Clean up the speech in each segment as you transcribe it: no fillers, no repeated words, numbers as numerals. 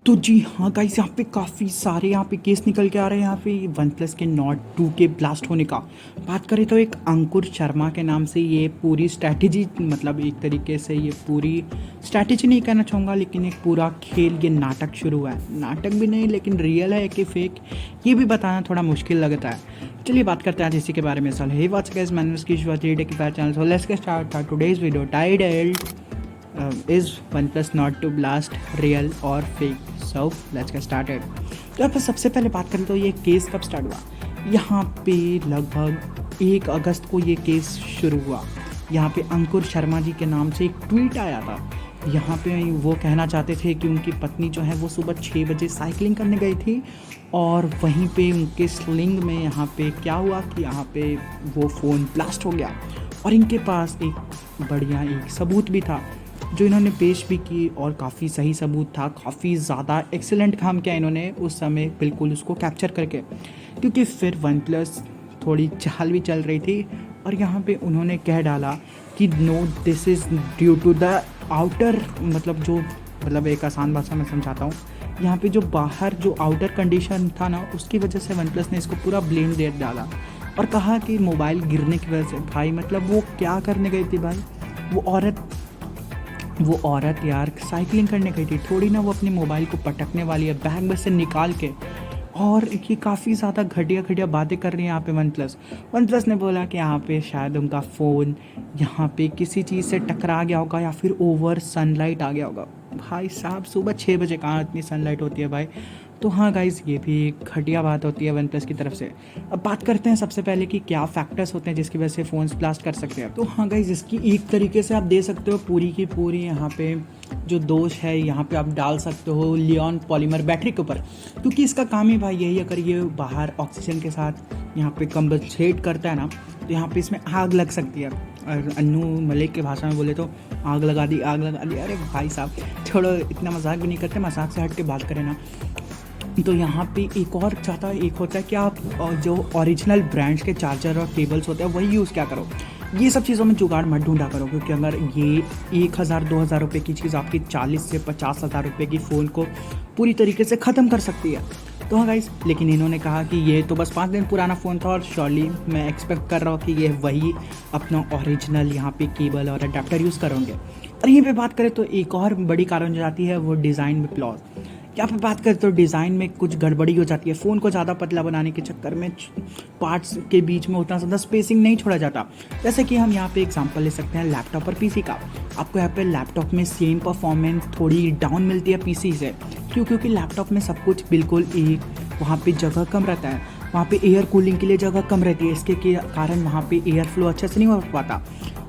तो जी हाँ गाइस, यहाँ पे काफ़ी सारे यहाँ पे केस निकल के आ रहे हैं यहाँ पे वन प्लस के नॉट 2 के ब्लास्ट होने का। बात करें तो एक अंकुर शर्मा के नाम से ये पूरी स्ट्रैटेजी, मतलब एक तरीके से ये पूरी स्ट्रैटेजी नहीं कहना चाहूँगा, लेकिन एक पूरा खेल, ये नाटक शुरू हुआ है। नाटक भी नहीं लेकिन रियल है कि फेक, ये भी बताना थोड़ा मुश्किल लगता है। चलिए बात करते हैं आज इसी के बारे में। सर हे व्हाट्स गाइस, मैंने उसकी शुरुआती की channel, so let's get start today's video titled is OnePlus Nord 2 Blast real or fake? So let's get started। तो यहाँ पर सबसे पहले बात करें तो ये केस कब स्टार्ट हुआ। यहाँ पे लगभग 1 अगस्त को ये केस शुरू हुआ। यहाँ पे अंकुर शर्मा जी के नाम से एक ट्वीट आया था। यहाँ पे वो कहना चाहते थे कि उनकी पत्नी जो है वो सुबह 6 बजे साइकिलिंग करने गई थी और वहीं पे उनके स्लिंग में यहाँ पे क्या हुआ कि यहाँ पे वो फ़ोन ब्लास्ट हो गया। और इनके पास एक बढ़िया एक सबूत भी था जो इन्होंने पेश भी की, और काफ़ी सही सबूत था। काफ़ी ज़्यादा एक्सीलेंट काम किया इन्होंने उस समय, बिल्कुल उसको कैप्चर करके, क्योंकि फिर वन प्लस थोड़ी चाल भी चल रही थी। और यहाँ पे उन्होंने कह डाला कि no this is due to the outer, मतलब एक आसान भाषा में समझाता हूँ। यहाँ पे जो बाहर जो आउटर कंडीशन था ना, उसकी वजह से वन प्लस ने इसको पूरा ब्लेम दे डाला और कहा कि मोबाइल गिरने की वजह से। भाई मतलब वो क्या करने गई थी भाई, वो औरत यार साइकिलिंग करने गई थी, थोड़ी ना वो अपने मोबाइल को पटकने वाली है बैग में से निकाल के। और ये काफ़ी ज़्यादा घटिया बातें कर रही है यहाँ पे वन प्लस ने बोला कि यहाँ पे शायद उनका फ़ोन यहाँ पे किसी चीज़ से टकरा गया होगा या फिर ओवर सनलाइट आ गया होगा। भाई साहब सुबह 6 बजे कहाँ इतनी सनलाइट होती है भाई। तो हाँ गाइज़, ये भी एक घटिया बात होती है वन प्लस की तरफ से। अब बात करते हैं सबसे पहले कि क्या फैक्टर्स होते हैं जिसकी वजह से फ़ोन्स ब्लास्ट कर सकते हैं। तो हाँ गाइज़, इसकी एक तरीके से आप दे सकते हो पूरी की पूरी यहाँ पे जो दोष है यहाँ पे आप डाल सकते हो लियॉन पॉलीमर बैटरी के ऊपर, क्योंकि इसका काम ही भाई यही, अगर ये बाहर ऑक्सीजन के साथ यहाँ पे कंबस्ट्रेट करता है ना, तो यहाँ पे इसमें आग लग सकती है। और अन्नू मलिक की भाषा में बोले तो आग लगा दी। अरे भाई साहब छोड़ो, इतना मजाक भी नहीं करते, मजाक से हट के बात करें ना। तो यहाँ पे एक और चाहता है, एक होता है कि आप जो ओरिजिनल ब्रांड्स के चार्जर और केबल्स होते हैं वही यूज़ क्या करो। ये सब चीज़ों में जुगाड़ मत ढूंढा करो, क्योंकि अगर ये 1,000-2,000 रुपये की चीज़ आपकी 40 से 50,000 रुपये की फ़ोन को पूरी तरीके से ख़त्म कर सकती है। तो हाँ गाइस, लेकिन इन्होंने कहा कि ये तो बस 5 दिन पुराना फ़ोन था और श्योरली मैं एक्सपेक्ट कर रहा हूँ कि ये वही अपना ओरिजिनल यहाँ पे केबल और अडेप्टर यूज़ करेंगे। और यहीं पे बात करें तो एक और बड़ी कारण जो जाती है वो डिज़ाइन में फ्लॉज। यहाँ पे बात करें तो डिज़ाइन में कुछ गड़बड़ी हो जाती है। फ़ोन को ज़्यादा पतला बनाने के चक्कर में पार्ट्स के बीच में उतना ज़्यादा स्पेसिंग नहीं छोड़ा जाता। जैसे कि हम यहाँ पे एग्जांपल ले सकते हैं लैपटॉप और पीसी का। आपको यहाँ पे लैपटॉप में सेम परफॉर्मेंस थोड़ी डाउन मिलती है पीसी से, क्योंकि लैपटॉप में सब कुछ बिल्कुल एक, वहाँ पे जगह कम रहता है, वहाँ पे एयर कूलिंग के लिए जगह कम रहती है। इसके कारण वहाँ पे एयर फ्लो अच्छे से नहीं हो पाता,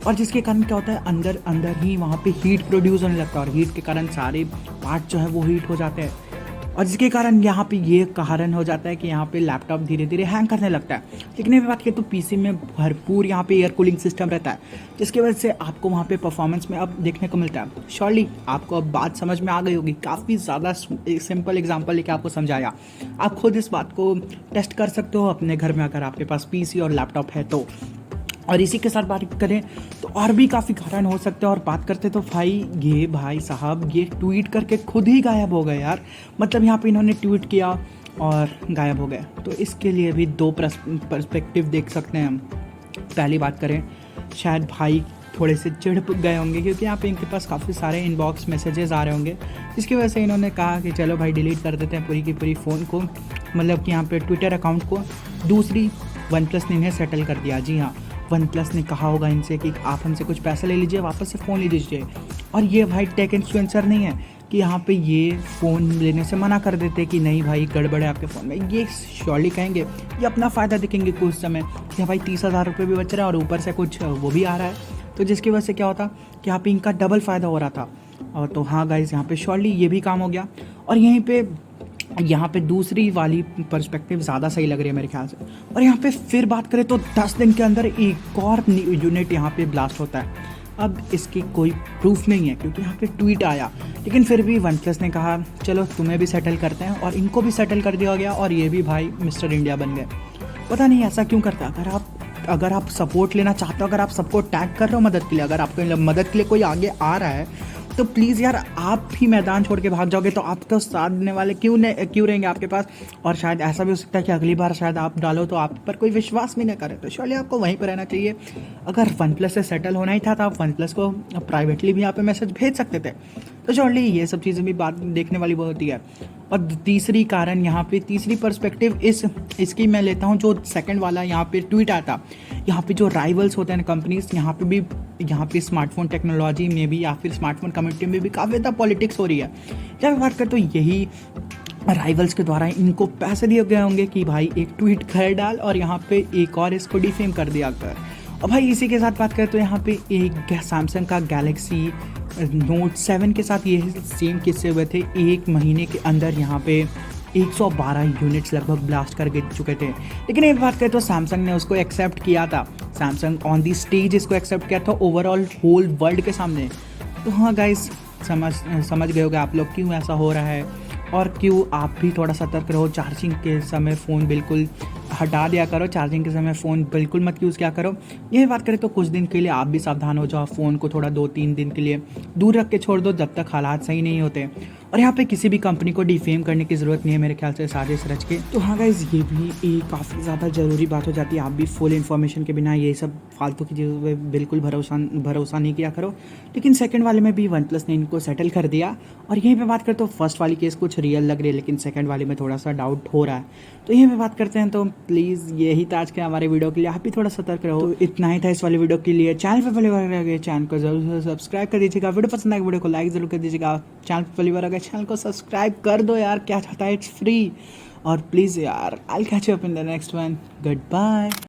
और जिसके कारण क्या होता है अंदर ही वहाँ पे हीट प्रोड्यूस होने लगता है, और हीट के कारण सारे पार्ट जो है वो हीट हो जाते हैं। और जिसके कारण यहाँ पे ये कारण हो जाता है कि यहाँ पे लैपटॉप धीरे धीरे हैंग करने लगता है। लेकिन ये बात करें तो पीसी में भरपूर यहाँ पे एयर कूलिंग सिस्टम रहता है, जिसकी वजह से आपको वहाँ पे परफॉर्मेंस में अब देखने को मिलता है। श्योरली आपको अब बात समझ में आ गई होगी। काफ़ी ज़्यादा सिंपल एग्जांपल लेके आपको समझाया। आप खुद इस बात को टेस्ट कर सकते हो अपने घर में, अगर आपके पास पीसी और लैपटॉप है तो। और इसी के साथ बात करें तो और भी काफ़ी कारण हो सकते हैं। और बात करते तो भाई साहब ये ट्वीट करके खुद ही गायब हो गए यार। मतलब यहाँ पे इन्होंने ट्वीट किया और गायब हो गए। तो इसके लिए भी 2 पर्सपेक्टिव देख सकते हैं हम। पहली बात करें, शायद भाई थोड़े से चिढ़ गए होंगे, क्योंकि यहाँ पे इनके पास काफ़ी सारे इनबॉक्स मैसेजेस आ रहे होंगे, जिसकी वजह से इन्होंने कहा कि चलो भाई डिलीट कर देते हैं पूरी की पूरी फ़ोन को, मतलब कि यहाँ पे ट्विटर अकाउंट को। दूसरी, वन प्लस ने इन्हें सेटल कर दिया। जी हाँ, वन प्लस ने कहा होगा इनसे कि आप हमसे कुछ पैसे ले लीजिए, वापस से फ़ोन ले लीजिए। और ये भाई टेक इन्फ्लुएंसर नहीं है कि यहाँ पे ये फ़ोन लेने से मना कर देते कि नहीं भाई गड़बड़ है आपके फ़ोन में। ये श्योरली कहेंगे, ये अपना फ़ायदा दिखेंगे कुछ समय कि भाई 30,000 रुपये भी बच रहा है और ऊपर से कुछ वो भी आ रहा है। तो जिसकी वजह से क्या होता कि यहाँ पे इनका डबल फ़ायदा हो रहा था। और तो हाँ गाइज़, यहाँ पे श्योरली ये भी काम हो गया। और यहाँ पे दूसरी वाली पर्सपेक्टिव ज़्यादा सही लग रही है मेरे ख्याल से। और यहाँ पे फिर बात करें तो 10 दिन के अंदर एक और यूनिट यहाँ पे ब्लास्ट होता है। अब इसकी कोई प्रूफ नहीं है, क्योंकि यहाँ पे ट्वीट आया, लेकिन फिर भी वन प्लस ने कहा चलो तुम्हें भी सेटल करते हैं, और इनको भी सेटल कर दिया गया, और ये भी भाई मिस्टर इंडिया बन गए। पता नहीं ऐसा क्यों करता। अगर आप सपोर्ट लेना चाहते हो, अगर आप सबको टैग कर रहे हो मदद के लिए, अगर आपको मदद के लिए कोई आगे आ रहा है, तो प्लीज़ यार आप भी मैदान छोड़ के भाग जाओगे तो आपका साथ देने वाले क्यों रहेंगे आपके पास। और शायद ऐसा भी हो सकता है कि अगली बार शायद आप डालो तो आप पर कोई विश्वास भी नहीं करे, तो श्योरली आपको वहीं पर रहना चाहिए। अगर वन प्लस से सेटल होना ही था तो आप वन प्लस को प्राइवेटली भी यहाँ पे मैसेज भेज सकते थे। तो श्योरली ये सब चीज़ें भी बात देखने वाली बहुत होती है। और तीसरी कारण यहाँ पे, तीसरी पर्सपेक्टिव इसकी मैं लेता हूँ, जो सेकंड वाला यहाँ पे ट्वीट आता, यहाँ पे जो राइवल्स होते हैं कंपनीज, यहाँ पे भी, यहाँ पे स्मार्टफोन टेक्नोलॉजी में भी या फिर स्मार्टफोन कम्युनिटी में भी काफ़ी ज़्यादा पॉलिटिक्स हो रही है। जब बात करें तो यही राइवल्स के द्वारा इनको पैसे दिए गए होंगे कि भाई एक ट्वीट कर डाल और यहाँ पे एक और इसको डिफेम कर दिया कर। और भाई इसी के साथ बात करें तो यहाँ पे एक सैमसंग का गैलेक्सी नोट 7 के साथ ये सेम किस्से हुए थे। एक महीने के अंदर यहाँ पे 112 यूनिट्स लगभग ब्लास्ट कर चुके थे। लेकिन एक बात करें तो सैमसंग ने उसको एक्सेप्ट किया था, सैमसंग ऑन दी स्टेज इसको एक्सेप्ट किया था ओवरऑल होल वर्ल्ड के सामने। तो हाँ गाइस, समझ गए होगे आप लोग क्यों ऐसा हो रहा है और क्यों आप भी थोड़ा सतर्क रहो। चार्जिंग के समय फ़ोन बिल्कुल हटा दिया करो, चार्जिंग के समय फ़ोन बिल्कुल मत यूज़ किया करो। यही बात करें तो कुछ दिन के लिए आप भी सावधान हो जाओ, फ़ोन को थोड़ा 2-3 दिन के लिए दूर रख के छोड़ दो जब तक हालात सही नहीं होते। और यहाँ पे किसी भी कंपनी को डिफेम करने की ज़रूरत नहीं है मेरे ख्याल से, साजिश रच के। तो हाँ गाइज़, ये भी एक काफ़ी ज़्यादा ज़रूरी बात हो जाती है। आप भी फुल इन्फॉर्मेशन के बिना ये सब फालतू की चीज़ों पर बिल्कुल भरोसा नहीं किया करो। लेकिन सेकंड वाले में भी वन प्लस ने इनको सेटल कर दिया। और यहीं पे बात करते हो, फर्स्ट वाली केस कुछ रियल लग रही है लेकिन सेकंड वाले में थोड़ा सा डाउट हो रहा है। तो यहीं पे बात करते हैं। तो प्लीज़ यही था आज के हमारे वीडियो के लिए, आप भी थोड़ा सतर्क रहो। तो इतना ही था इस वाले वीडियो के लिए। चैनल पर पहली बार गए चैनल को जरूर सब्सक्राइब कर दीजिएगा। वीडियो पसंद आए वीडियो को लाइक जरूर कर दीजिएगा। चैनल पर पहली बार आ गए चैनल को सब्सक्राइब कर दो यार, क्या चाहता है, इट्स फ्री। और प्लीज़ यार, I will catch you up in the next one. Good bye.